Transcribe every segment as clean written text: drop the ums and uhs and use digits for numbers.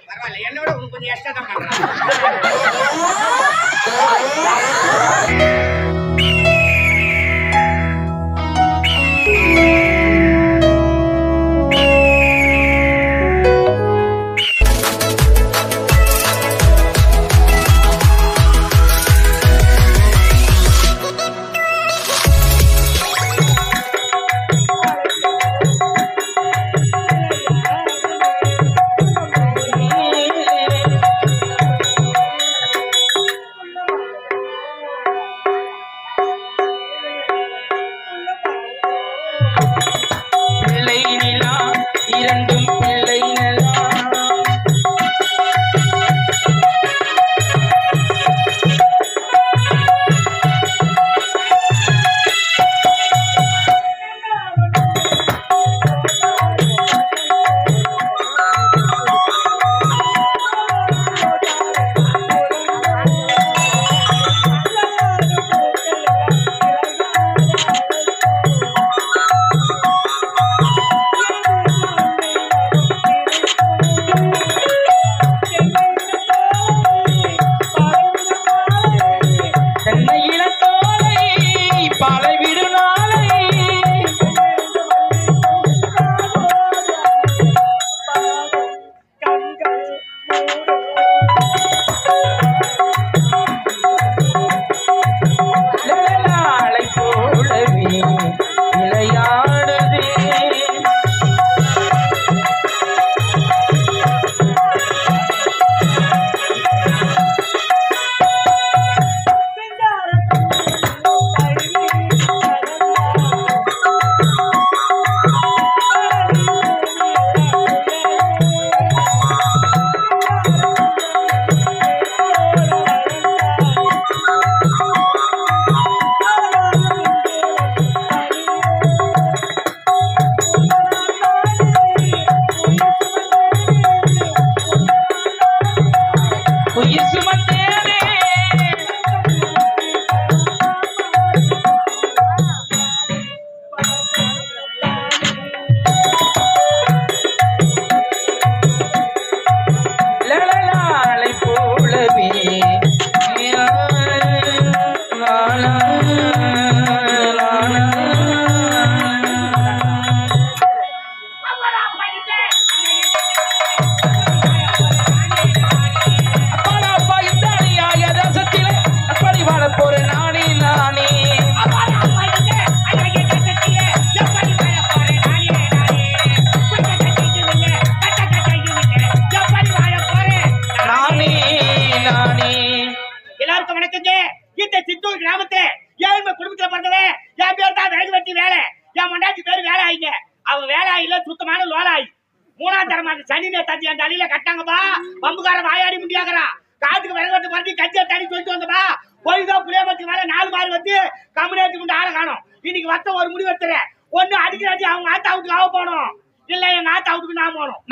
பரவாயில்ல, என்னோட உனக்கு கொஞ்சம் எக்ஸ்ட்ரா தான் பண்றேன்.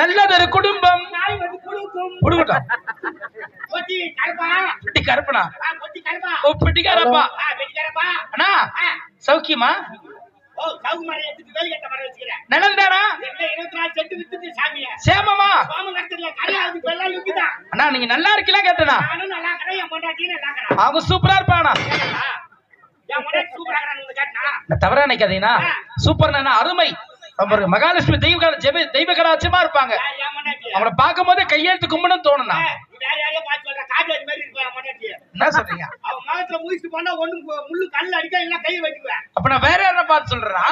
நல்லதொரு குடும்பம் சௌக்கியமா நலந்தானா சேமமா அண்ணா நீங்க நல்லா இருக்கீங்களா கேட்டனா அவங்க சூப்பரா இருப்பானா தவறா நினைக்காதீங்கன்னா சூப்பர் அருமை மகாலட்சுமி தெய்வ கடாட்சமா இருப்பாங்க. அவங்கள பார்க்கும் போதே கையெழுத்து கும்பிடணும் தோணுனா என்ன சொல்றீங்க? அப்ப நான் வேற யார பார்த்து சொல்றேன்.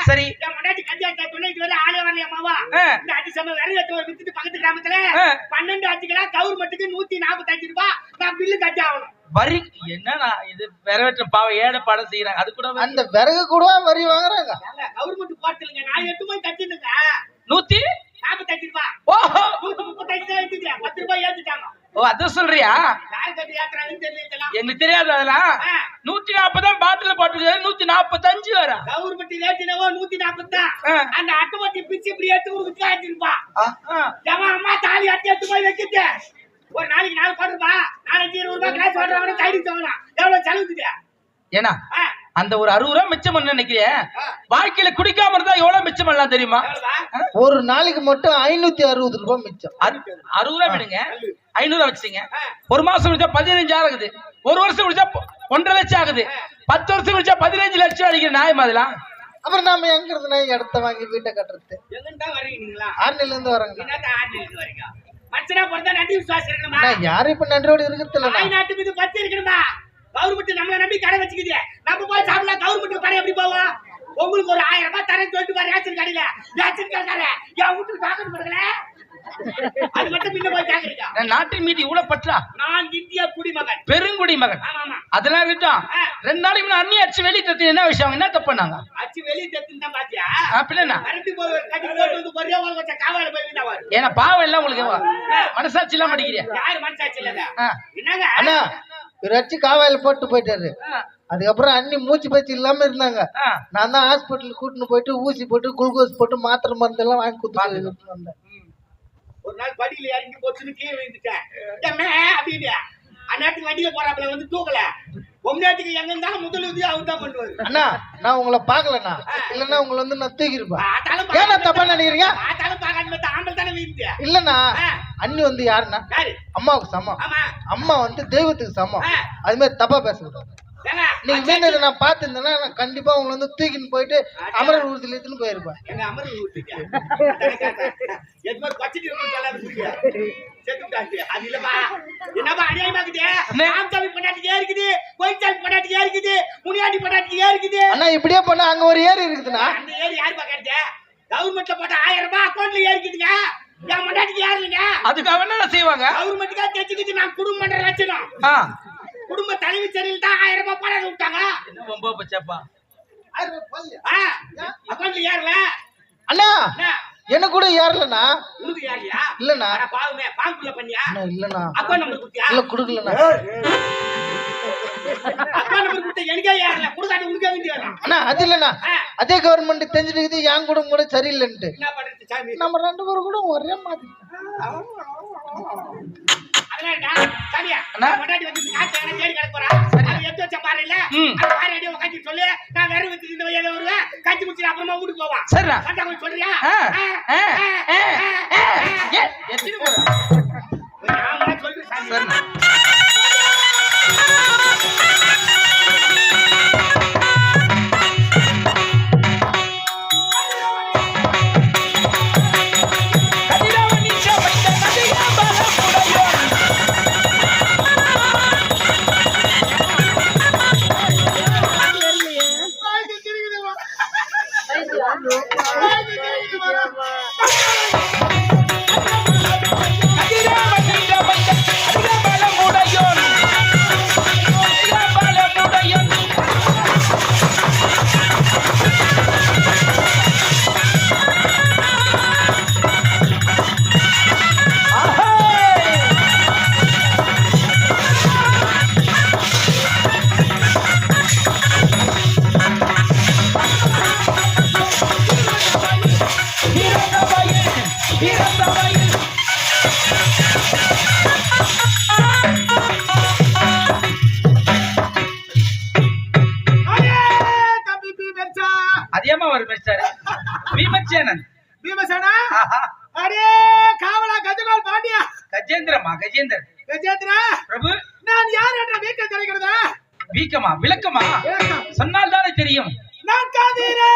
சரி பக்கத்து கிராமத்துல 12 அச்சுகளா கவர்மெண்ட்டுக்கு 145 ரூபாய் நான் பில்லு கட்டி ஆகணும். வரி என்னன்னா இது விறகு பாவம் ஏழை பாடம் செய்யறாங்க. அது கூட அந்த விறகு கூட வரி வாங்குறாங்க. கவர்மெண்ட் போட்டுங்க நான் 8 மணி தட்டினுங்க 145 ரூபாய் ஓஹோ 135 தான் எடுத்துக்கிறேன் 10 ரூபாய் ஏத்துட்டாங்க ஓ அத சொல்றியா யார் கட்டி ஏத்துறாங்கன்னு தெரியல இதெல்லாம் எங்களுக்கு தெரியாது அதெல்லாம் 140 தான் பாட்டில் போட்டுருக்காரு 145 வர கவர்மெண்ட் ரேட் என்னவோ 140 தான் அந்த அட்டமட்டி பிச்சு இப்படி எடுத்து கொடுத்து ஆச்சிருப்பா அம்மா தாலி எடுத்து போய் வைக்கிட்டு ஒரு நாளைக்கு 4 கோடி ரூபாய் நாளைக்கு 20 ரூபாய் கிளாஸ் வாங்குறாங்க கைடி தவறா எவ்வளவு செலவுக்குது ஏனா அந்த ஒரு 60 ரூபாய் மிச்சம் பண்ண நினைக்கிறேன் வாழ்க்கையில குடிக்காம இருந்தா எவ்வளவு மிச்சம் பண்ணலாம் தெரியுமா ஒரு நாளைக்கு மட்டும் 560 ரூபாய் மிச்சம் 60 ரூபாய் விடுங்க 500 வச்சுங்க ஒரு மாசம் குடிச்சா 15 ஆகுது ஒரு வருஷம் குடிச்சா 1.5 லட்சம் ஆகுது 10 வருஷம் குடிச்சா 15 லட்சம் அடிக்கிற நியாயம் அதெல்லாம் அப்புறம் நாம எங்க இருந்துனா இடத்த வாங்கி வீட்டை கட்டுறது எங்கண்டா வரீங்க நீங்களா ஆர்னில இருந்து வராங்க என்னடா ஆர்னில இருந்து வரீங்க மச்சனா பொறுத்த நன்றி விசுவாசம் இருக்கணுமா யாரு இப்ப நன்றியோட இருக்கிறது தாய் நாட்டு மீது பத்து இருக்கணுமா கவர்மெண்ட் நம்மள நம்பி கடை வச்சுக்குது நம்ம போய் சாப்பிடலாம் கவர்மெண்ட் கடை எப்படி போவோம் உங்களுக்கு ஒரு 1000 ரூபாய் தரேன்னு சொல்லிட்டு வர ரேஷன் கடையில ரேஷன் கடைக்கார என் வீட்டுக்கு டாக்கெட் கொடுக்கல அது மட்டும் பின்ன போய் கேக்குறீங்க நான் நாட்டின் மீது இவ்வளவு பற்றா நான் இந்திய குடிமகன் பெருங்குடி மகன் ஆமா அதெல்லாம் இருக்கட்டும் 2 நாளைக்கு முன்ன அண்ணி அடிச்சு வெளியே தத்தி என்ன விஷயம் என்ன தப்பு பண்ணாங்க அச்சு வெளிய தத்தின்னு தான் பாத்தியா அப்படின்னா கரண்ட் போய் கட்டி போட்டு வந்து ஒரே ஒரு வச்ச காவால போய் விட்டா வர ஏன்னா பாவம் எல்லாம் உங்களுக்கு மனசாட்சி எல்லாம் படிக்கிறியா யார் மனசாட்சி இல்லங்க என்னங்க அண்ணா இவராச்சு காவாயில போட்டு போயிட்டாரு அதுக்கப்புறம் அண்ணி மூச்சு பேச்சு இல்லாம இருந்தாங்க நான் தான் ஹாஸ்பிட்டல் கூட்டின்னு போயிட்டு ஊசி போட்டு குளுக்கோஸ் போட்டு மாத்திரை மருந்து எல்லாம் வாங்கி கொடுத்து வந்தேன் ஒரு நாள் படியில இறங்கி போச்சுன்னு கீழே விழுந்துட்டேன் அப்படின்னு அந்நாட்டுக்கு வண்டியில போறாப்புல வந்து தூக்கல உம்நாட்டுக்கு எங்க இருந்தாலும் முதல் உதவி அவர் தான் பண்ணுவாரு அண்ணா நான் உங்களை பாக்கலண்ணா இல்லன்னா உங்களை வந்து நான் தூக்கிருப்பேன் ஏன்னா தப்பா நினைக்கிறீங்க ஆம்பல் தானே வீழ்ந்து இல்லண்ணா அண்ணி வந்து யாருன்னா அம்மாவுக்கு சமம் அம்மா வந்து தெய்வத்துக்கு சமம் அது மாதிரி தப்பா பேசக்கூடாது நீங்க மீனதை நான் பாத்துருந்தேன்னா நான் கண்டிப்பா உங்களை வந்து தூக்கின்னு போயிட்டு அமரர் ஊர்தியில எடுத்துன்னு போயிருப்பேன் எங்க அமரர் ஊர்திக்கு எதுமே பச்சிட்டு அது இல்லப்பா என்னப்பா அநியாயமாக்குது ராமசாமி பொண்டாட்டிக்கே இருக்குது கோயில்சாமி பொண்டாட்டிக்கே இருக்குது முனியாண்டி பொண்டாட்டிக்கே இருக்குது அண்ணா இப்படியே பண்ணா அங்க ஒரு ஏரி இருக்குதுண்ணா அந்த ஏரி யாருப்பா கிடைச்ச கவர்மெண்ட்ல போட்ட 1000 ரூபாய் அக்கௌண்ட்ல ஏறிக்குதுங்க என் பொண்டாட்டிக்கு யாரு இல்லைங்க அதுக்கு என்ன செய்வாங்க கவர்மெண்ட்டுக்கா தெரிஞ்சுக்கிச்சு நான் குடும்பம் பண்ற லட்சணம் குடும்ப தலைவி சரியில் தான் 1000 ரூபாய் பணம் விட்டாங்க என்ன ரொம்ப பச்சப்பா அக்கௌண்ட்ல ஏறல அண்ணா என்ன கூட ஏறலண்ணா உனக்கு ஏறலையா இல்லண்ணா பாவமே பாம்புல பண்ணியா இல்லண்ணா அக்கௌண்ட் நம்பர் கொடுத்தியா இல்ல குடுக்கலண்ணா அக்கௌண்ட் நம்பர் கொடுத்த எனக்கே ஏறல கொடுக்காட்டி உனக்கே வேண்டியது அண்ணா அது இல்லண்ணா அதே கவர்மெண்ட் தெரிஞ்சுக்கிது என் குடும்பம் கூட சரியில்லைன்ட்டு என்ன பண்றது சாமி நம்ம 2 பேரும் கூட ஒரே மாதிரி பொண்டாட்டி வந்து காட்டு தேடி கிடக்க போறா எடுத்து வச்ச பாரு இல்ல பாரு அடி உட்காந்து சொல்லு நான் வேற வச்சு இந்த வயல வருவேன் காய்ச்சி முடிச்சு அப்புறமா வீட்டுக்கு போவான் சரிடா கொஞ்சம் சொல்றியா எத்தனை போற நான் சொல்றேன் சரிண்ணா அதேமா ஒரு மிஸ்டர் பீமச்சேனன் பீமசேனா அடே காவலா கஜகால் பாண்டியா கஜேந்திரமா கஜேந்திரா பிரபு நான் யார் என்ற வீக்கம் தெரிகிறதா வீக்கமா விளக்கமா சொன்னால் தானே தெரியும் நான் காதீரே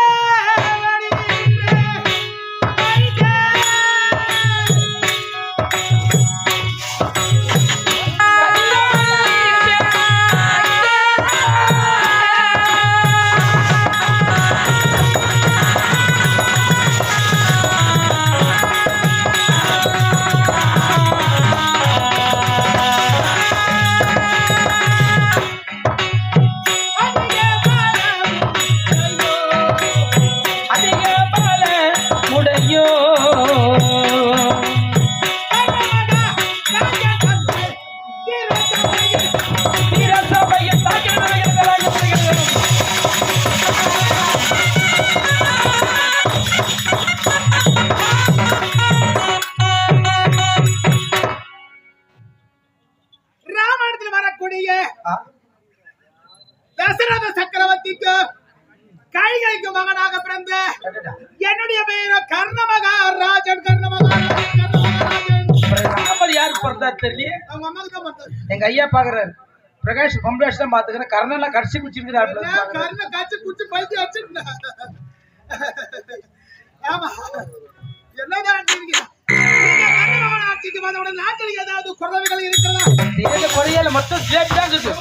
கண்ணைக்கு மகனாக பிறந்த என்னுடைய பெயர் கர்ணமகாராஜன். கர்ணமகாராஜன் யாரு பிறந்தா தெரியல. அவங்க அம்மாவுக்கு தான் பிறந்தாரு. எங்க ஐயா பாக்குறாரு. பிரகாஷ் கம்ப்ளேஷ் தான் பாத்துக்கிறேன். கர்ணெல்லாம் கடிச்சு குடிச்சிருக்கிறாரு. கர்ண காய்ச்சி குடிச்சு பழுத்தி வச்சுருந்தா. ஆமா என்னதான் ஆட்சிக்கு வந்தவுட நாட்டில் ஏதாவது குறைவுகள் இருக்கிறதா? குறையில மொத்தம் ஜிலேபி தான் இருக்குது.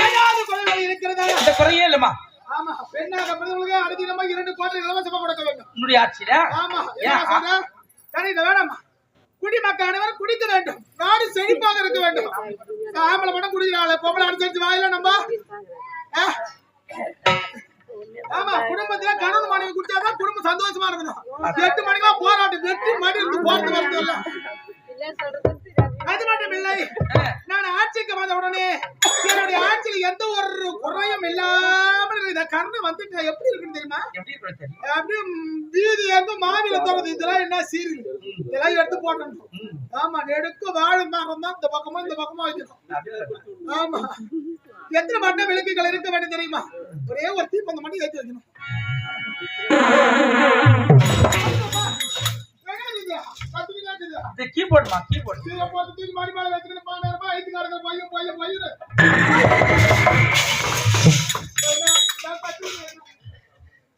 ஏதாவது குறைவுகள் இருக்கிறதா? இந்த குறையே இல்லம்மா. ஆமா பெண்ணாக பிறந்தவங்களுக்கு அடிதினமா 2 கோடி இலவசமா கொடுக்க வேண்டும். உன்னுடைய ஆட்சியில ஆமா சரி வேணாமா. குடிமக்கள் அனைவரும் குடிக்க வேண்டும். நாடு செழிப்பாக இருக்க வேண்டும். ஆம்பளை மட்டும் குடிக்கிறாங்களே, பொம்பளை அனுசரிச்சு வாயில நம்ம. ஆமா குடும்பத்துல கணவன் மனைவி குடிச்சாதான் குடும்பம் சந்தோஷமா இருக்கணும். 8 மணிக்கெல்லாம் போராட்டம் வெற்றி மணி இருந்து போறது வருது. அது மட்டும் இல்லை, நான் ஆட்சிக்கு வந்த உடனே என்னுடைய ஆட்சியில் எந்த ஒரு குறையும் இல்லாமல் இந்த கர்ணம் வந்துட்டு எப்படி இருக்குன்னு தெரியுமா? அப்படியே வீதி எங்க மாவில தோணுது. இதெல்லாம் என்ன சீரியல் இதெல்லாம் எடுத்து போட்டணும். ஆமா நெடுக்க வாழும் மரம் தான் இந்த பக்கமா வைக்கணும். ஆமா எத்தனை மட்டும் விளக்குகள் இருக்க வேண்டும் தெரியுமா? ஒரே ஒரு தீப்பந்த மட்டும் ஏற்றி வைக்கணும். கீபோர்டுமா கீபோர்டு தூக்கி மாடி மேல வச்சுக்கிட்டு 12 ரூபாய் ஐந்து காரர்கள் பையன்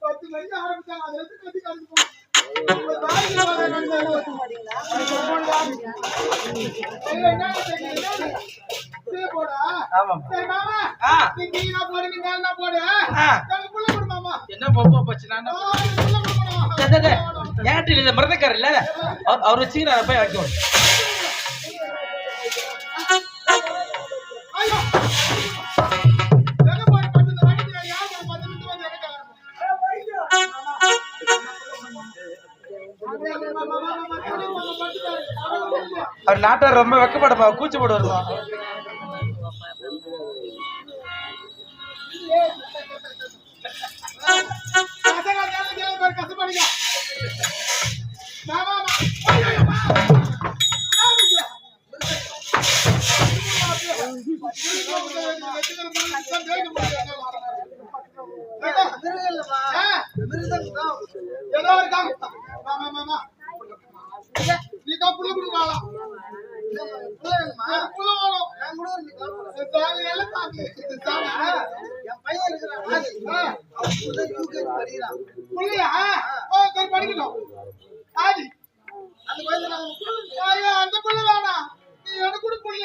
பத்து மணிக்கு ஆரம்பிச்சாங்க. அதுல இருந்து கத்தி காமிச்சு என்ன பொம்பா போச்சு. மருந்தக்காரர் இல்ல அவர் வச்சுக்கிறார போய் வைக்க. அவர் நாட்டார் ரொம்ப வெக்கப்படமா கூச்சப்படு வருமா. அந்த புள்ள வேணாம், நீ எனக்கு கூட புள்ள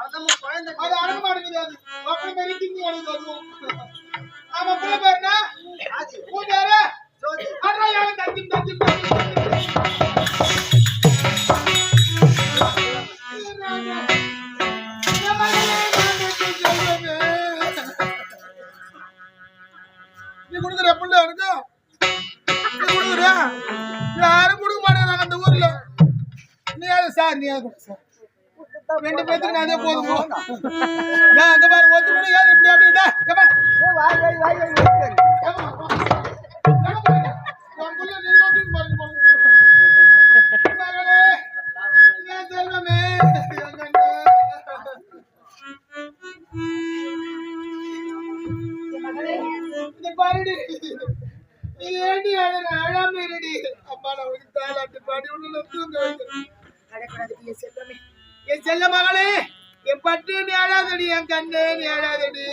அது அடங்க மாட்டேங்குது. அப்படி மாதிரி திங்கி அடங்கு வருவோம். ஆமா புள்ள பேருனா உன் பேரு அட்ராயாவும் தத்தி தத்தி நீ கொடுக்குற புள்ள எனக்கு நீ கொடுக்குறியா? யாரும் கொடுக்க மாட்டேங்கிறாங்க அந்த ஊர்ல. நீ யாரு சார்? நீ யாரு சார்? 2 பேருக்கு நான் அதே போதும். அந்த மாதிரி ஒத்து கூட ஏன் இப்படி அப்படின்னா பாருடி ஏண்டி அழாம இருடி. அம்மா நான் உனக்கு தாலாட்டு பாடி ஒண்ணு தூங்க வைக்கிறேன். என் செல்ல மகளே, என் பட்டு நீ அழாதடி, என் கண்ணே நீ அழாதடி.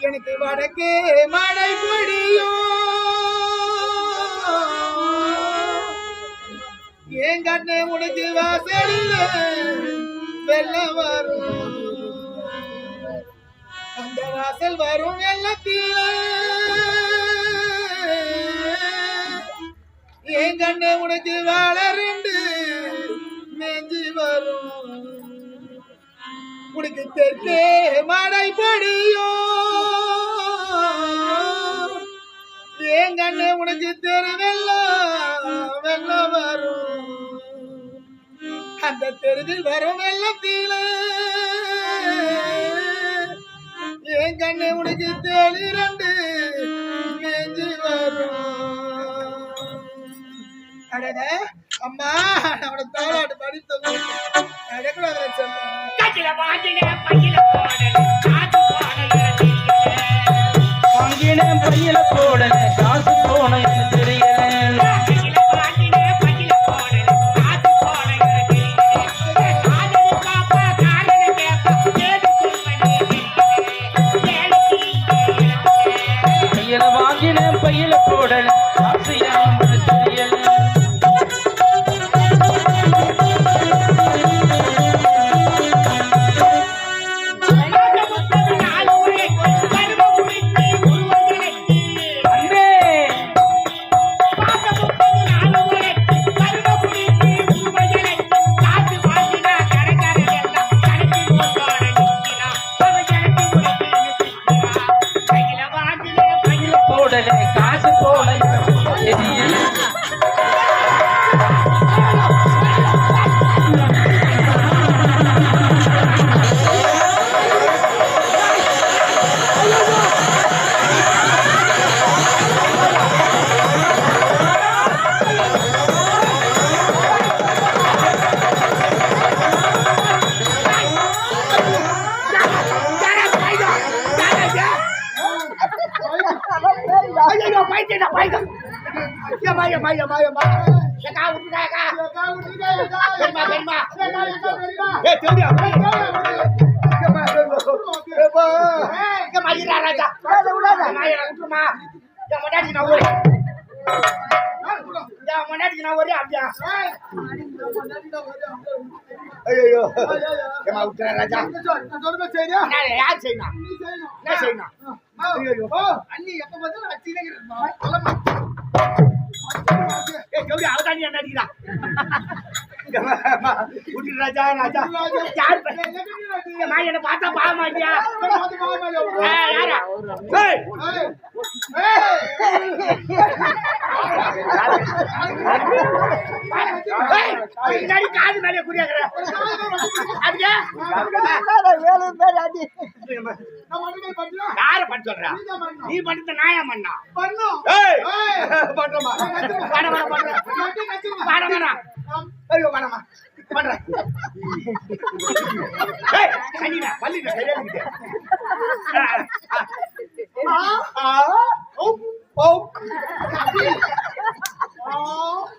எனக்கு வடக்கே மழை பொழியும், என் கண்ணே உனக்கு வாசலில் வெள்ளம் வரும். அந்த வாசல் வரும் வெள்ளத்தில் என் கண்ணே உனக்கு வாழறண்டு நெஞ்சு வரும். உனக்கு தெற்கே மழை பொழியும், என் கண்ணே உனக்கு தெரு வெள்ளம் வரும். அந்த தெருவில் வரும் வெள்ளத்தில் என் கண்ணே உனக்கு தெளிரண்டு அடடே அம்மா அவன தாளாட்டு படித்து நடக்கூடாது சொன்னேன் கட்டில வாங்கினே பையில போடல காசு போடல வாங்கினேன் பையில போடல காசு போன எனக்கு தெரியல கட்டில வாங்கினே பையில போடல காசு போடல காதலி பாப்பா காரண கேப்பா ஏது சொல்வனே பையில வாங்கினேன் பையில போடல காசு எனக்கு தெரியல போடல காசு போன தெரியல ஐயோ பைத்தியடா பைத்தியம் ஏமா ஏமா ஏமா ஏமா ஏகா உட்கா ஏகா பெருமா பெருமா ஏ தேடியா ஏமா ஏமா ஏமா இரா ராஜா ஏமா இரா உட்மா ஏ மடாடி நான் ஓரே ஏ மடாடி நான் ஓரே அப்படியா ஐயோ ஏமா உட்ரா ராஜா நான் யார் செய்யணும் என்ன செய்யணும் அண்ணி எப்ப பார்த்தாலும் அச்சினே இருக்கமா ஏய் கௌரி அவதானி என்ன அடிக்குதா உட்ரா ராஜா ராஜா யார் ஏமா என்ன பார்த்தா பாவ மாட்டியா யாரா ஏய் பின்னாடி காது மேலே குடியாக்குற அதுக்கு யார பண்ண சொல்ற நீ பண்ணது நாயா மண்ணா ஏய் பண்றமா பண்ண பண்ண ஐயோ பண்ணமா பண்ற ஏய் சனிடா பல்லிடா சரியா இருக்கு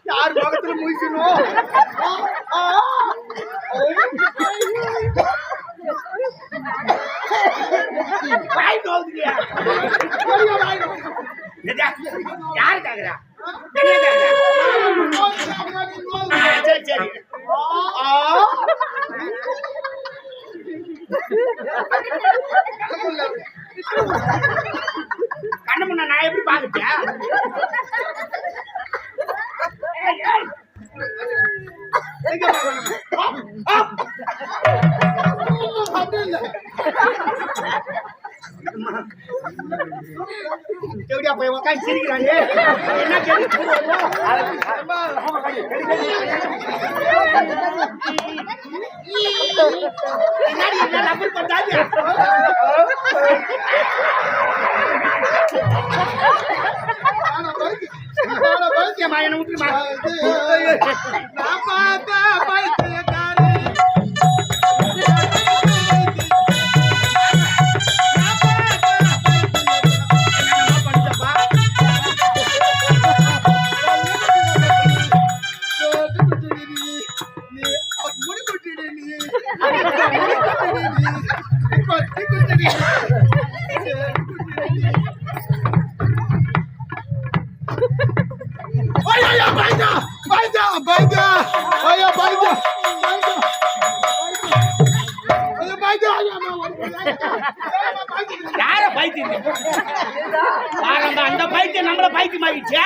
யார் முகத்துல முழிக்கணும் வாய் தோல்வியா யாரு கேக்குறா சரி சரி கண்ண முன்ன நான் எப்படி பாக்குறேன் எப்படியா போய் உட்காந்து சிரிக்கிறாங்க என்ன கேட்டு நம்பர் பண்ணாங்க என்ன விட்டுருமா யார பைத்தியம் அந்த பைத்தியம் நம்மள பைத்தியம் ஆயிடுச்சா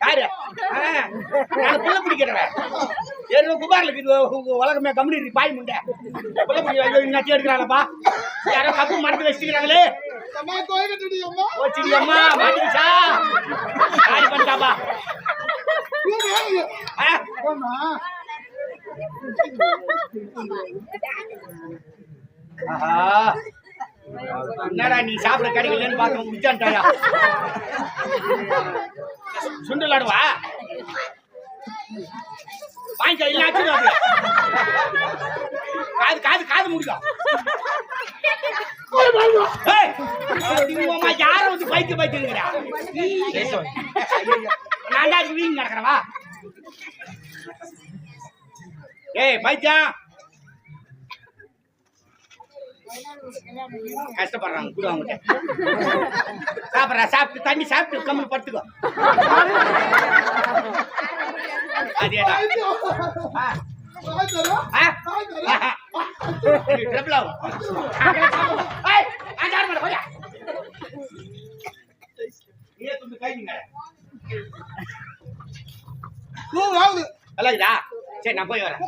யாரு புள்ள பிடிக்கிறவன் ஏதோ குபார்ல உலகமே கம்யூனிட்டி பாய் முண்டை புள்ள பிடிக்க நச்சு எடுக்கிறாங்கப்பா யாரோ கப்பு மரத்து வச்சுக்கிறாங்களே அம்மா மாட்டிச்சா யாரு பண்ணிட்டாப்பா என்னடா நீ சாப்பிட கிடைக்கலன்னு பார்க்க முடிச்சான்ட்டாயா சுண்டலாடுவா வாங்கிக்க இல்ல காது காது காது முடிக்கும் யார வந்து பைக்கு பைக்குங்கிறா நான் தான் வீங்க நடக்கிறவா ஏய் பைத்தியம் கஷ்டப்படுறாங்க கூட அவங்க சாப்பிட்றா சாப்பிட்டு தண்ணி சாப்பிட்டு கம்மல் படுத்துக்கோ அதேடா அழகுதா சரி நான் போய் வரேன்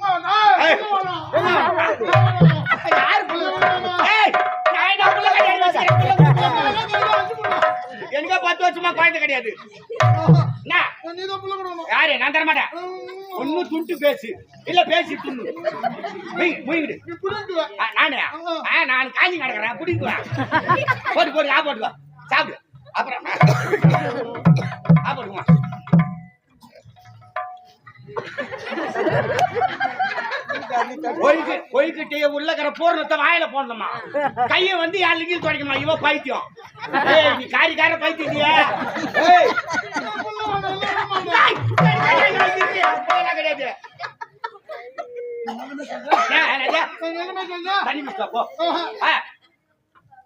எனக்கு 10 வருஷமா குழந்தை கிடையாது யாரு நான் தர மாட்டேன் ஒண்ணு துண்டு பேசு இல்ல பேசி துண்ணு முயங்கிடு நானு நான் காஞ்சி கிடக்குறேன் பிடிக்குவேன் போட்டு போட்டு போட்டுக்கோ சாப்பிடு அப்புறம் போட்டுக்குமா ஒய்கிட்டே உள்ளக்கிற பூர்ணத்தை வாயில போடணுமா கைய வந்து யாருக்கும் தொடக்கணுமா இவ பைத்தியம் நீ காரிக்கார பைத்தியா கிடையாது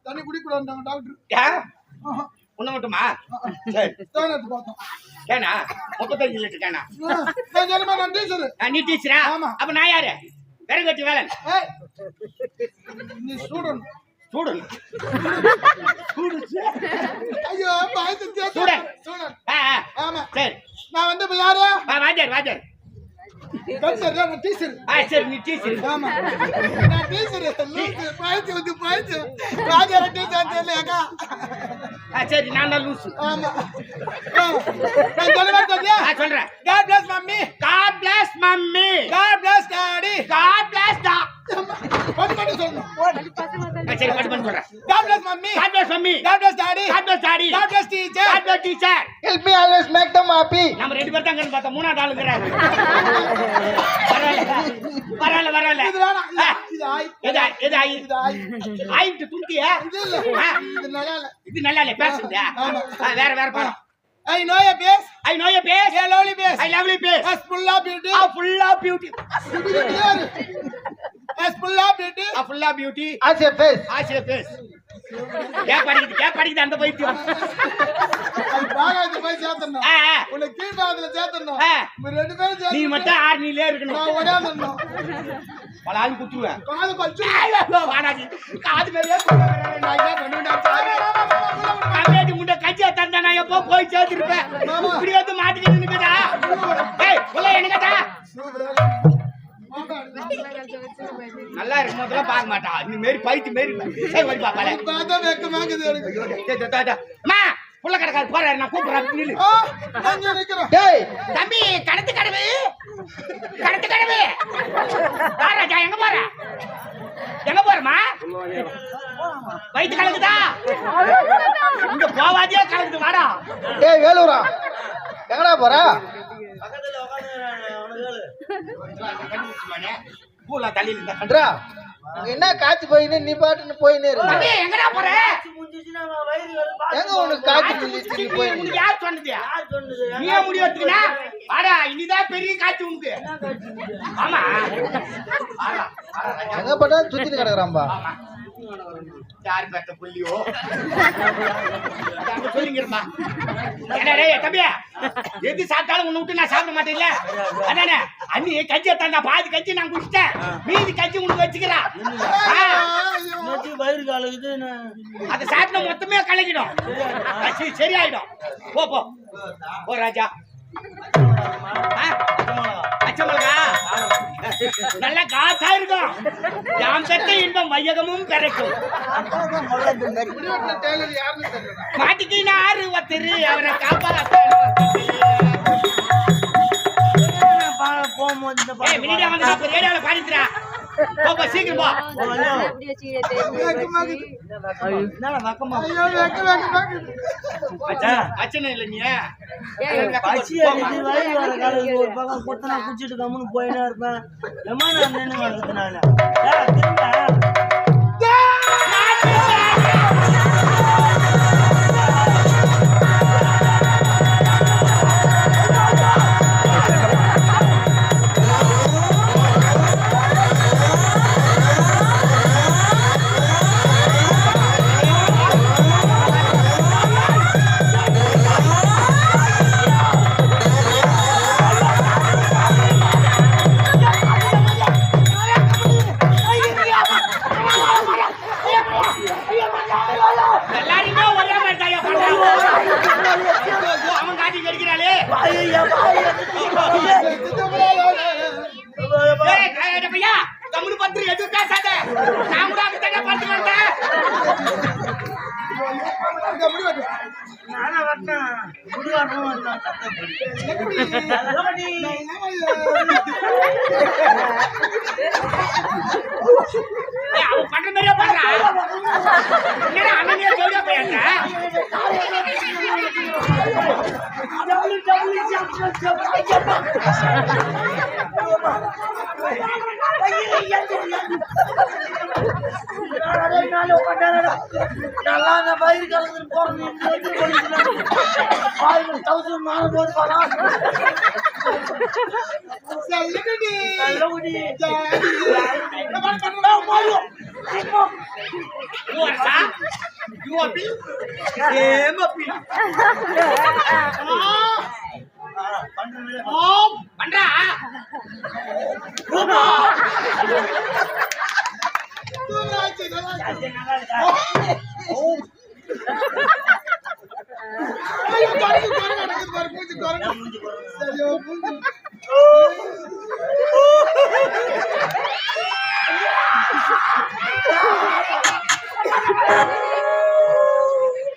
தண்ணி குடிக்கூடாது டாக்டர் உன்ன மட்டுமா ஏனா 35 லிட்டர் கேனா நீ டீச்சரா அப்ப நான் யாரு வேற கட்டி வேலை நீ ஸ்டூடண்ட் ஸ்டூடண்ட் ஐயோ ஸ்டூடண்ட் ஆமா சரி நான் வந்து இப்ப யாரு வாஜர் வாஜர் டீச்சர் சரி நீ டீச்சர் ஆமா நான் டீச்சர் பாய்த்து ராஜா டீச்சர் தெரியலையாக்கா சரி நான் தான் லூசு ஆமா நான் சொல்றேன் God bless mommy God bless mommy God bless daddy God bless da பண்ணி சொல்லணும் சரி பண்ணி சொல்றேன் God bless mommy God bless mommy God bless daddy God bless daddy God bless teacher God bless teacher Help me always make them happy. நம்ம ரெண்டு பேர் தான் கண்டு பார்த்தா மூணாவது ஆளுங்கறாரு வரல இது வேணாம் இது ஆய் எது ஆயி ஆயிட்டு துண்டியா இது இல்ல இது நல்லா இல்ல பேசுங்க வேற பாடம் I know your face I know your face your lovely face I lovely face as full of beauty full of beauty as full of beauty full of beauty As a face. as your face படிக்குது அந்த பைத்தியம் அது பாகாது போய் சேர்த்தணும் உன்னை கீழ்பாகத்துல சேர்த்தணும் ரெண்டு பேரும் சேர்த்து நீ மட்டும் ஆர்மிலே இருக்கணும் நான் ஓடாதணும் பல ஆள் குத்துவேன் காது பச்சு வாடாடி காது மேலே நான் என்ன பண்ணுவேன் கம்பேடி முண்டை கஞ்சியா தந்தா நான் எப்போ போய் சேர்த்துருப்பேன் இப்படி வந்து மாட்டிக்கிட்டு நிக்குதா ஏய் உள்ள என்னடா நல்லா இருக்கும் போதெல்லாம் பார்க்க மாட்டா நீ மாரி பைத்தி மாரி சரி வரி பாப்பால பார்த்தா வெக்கமாக்குது எனக்கு அம்மா புள்ள கடைக்கார போறாரு நான் கூப்பிடுறேன் நில்லு அங்க நிக்கிறேன் டேய் தம்பி கடத்து கடவு வா ராஜா எங்க போறமா வயிற்று கலக்குதா இங்க போவாதே கலக்குது வாடா டேய் வேலூரா எங்கடா போற பூலா தள்ளில இருந்தா அன்றா என்ன காட்சி போயினே நீ பாட்டுன்னு போயினே இரு தம்பி எங்கடா போற எங்க உனக்கு காட்சி சொல்லிட்டு நீ போயினே உனக்கு யார் சொன்னது நீயே முடி வச்சுக்கினா வாடா இனிதான் பெரிய காட்சி உனக்கு ஆமா எங்க பட்டா சுத்திட்டு கிடக்குறான்பா யாரு பெத்த புள்ளியோ சொல்லிங்கிறமா தம்பியா எது சாப்பிட்டாலும் உன்னை விட்டு நான் சாப்பிட மாட்டேன்ல அதானே அண்ணி கஞ்சி எடுத்தாண்டா பாதி கஞ்சி நான் குடிச்சிட்டேன் மீதி கஞ்சி உனக்கு வச்சுக்கிறா வயிறு காலுக்குது அதை சாப்பிட்ட மொத்தமே கலக்கிடும் சரியாயிடும் போ ராஜா அச்சமலகா நல்ல காத்தா இருக்கும் யாம் பெற்ற இன்பம் வையகமும் கிடைக்கும் மாட்டிக்கினாரு ஒருத்தரு அவரை காப்பாற்ற போகும்போது ரேடியோல பாடிக்கிறா போ சீக்கிரம் போ. என்னடா வக்கமா ஐயோ வெக்க வெக்க வெக்க அச்சனை இல்ல நீ பசி அடிச்சு வயிறு வர காலையில் ஒரு பக்கம் குத்தனா குச்சிட்டு கம்முன்னு போயினே இருப்பேன். ஏமா நான் நின்று வளர்த்து நானு திரும்ப எல்லாருமே ஒரே மாதிரி தாயா பண்றாங்க. அவன் காட்டி கடிக்கிறாளே. ஏய் பையா கம்முனு பத்து எதுவும் பேசாத. நான் கூட அப்படித்தானே பார்த்து வந்தேன். நானா வரணும் குடிகாரனும் வந்தான் அவன் பண்ற மாதிரியே பண்றான். என்னடா அண்ணனே ஜோடியா போயாண்டா? நல்லா அந்த பயிர் கலந்து போறேன் பண்றா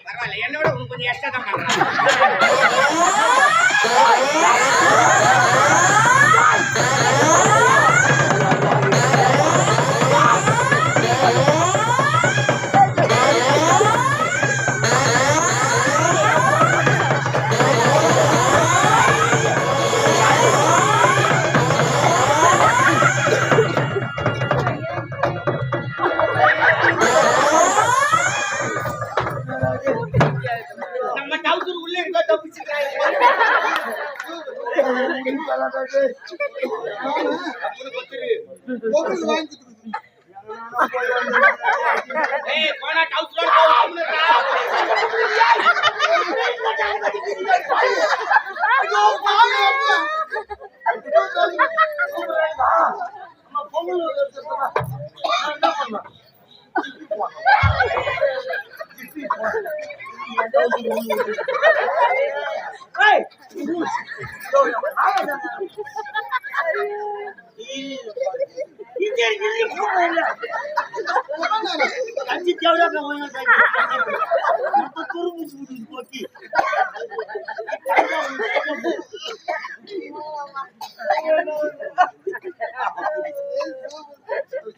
பரவாயில்ல என்னோட உனக்கு கொஞ்சம் எக்ஸ்ட்ரா தான் பண்றான். நம்ம டவுசர் உள்ள இருக்க தப்பிச்சுக்கிறாங்க. ஏய் போனா டவுசரோட போறா. கஞ்சி தேவையா துரும்பு போட்டி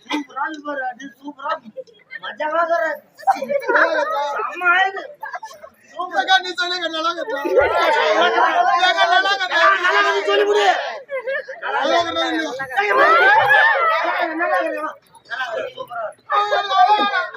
சூப்பரா அது சூப்பரா மஜாவாக அம்மா ஆயுது நீ சொல்லுங்க நல்லா சொல்லி முடி சூப்பரா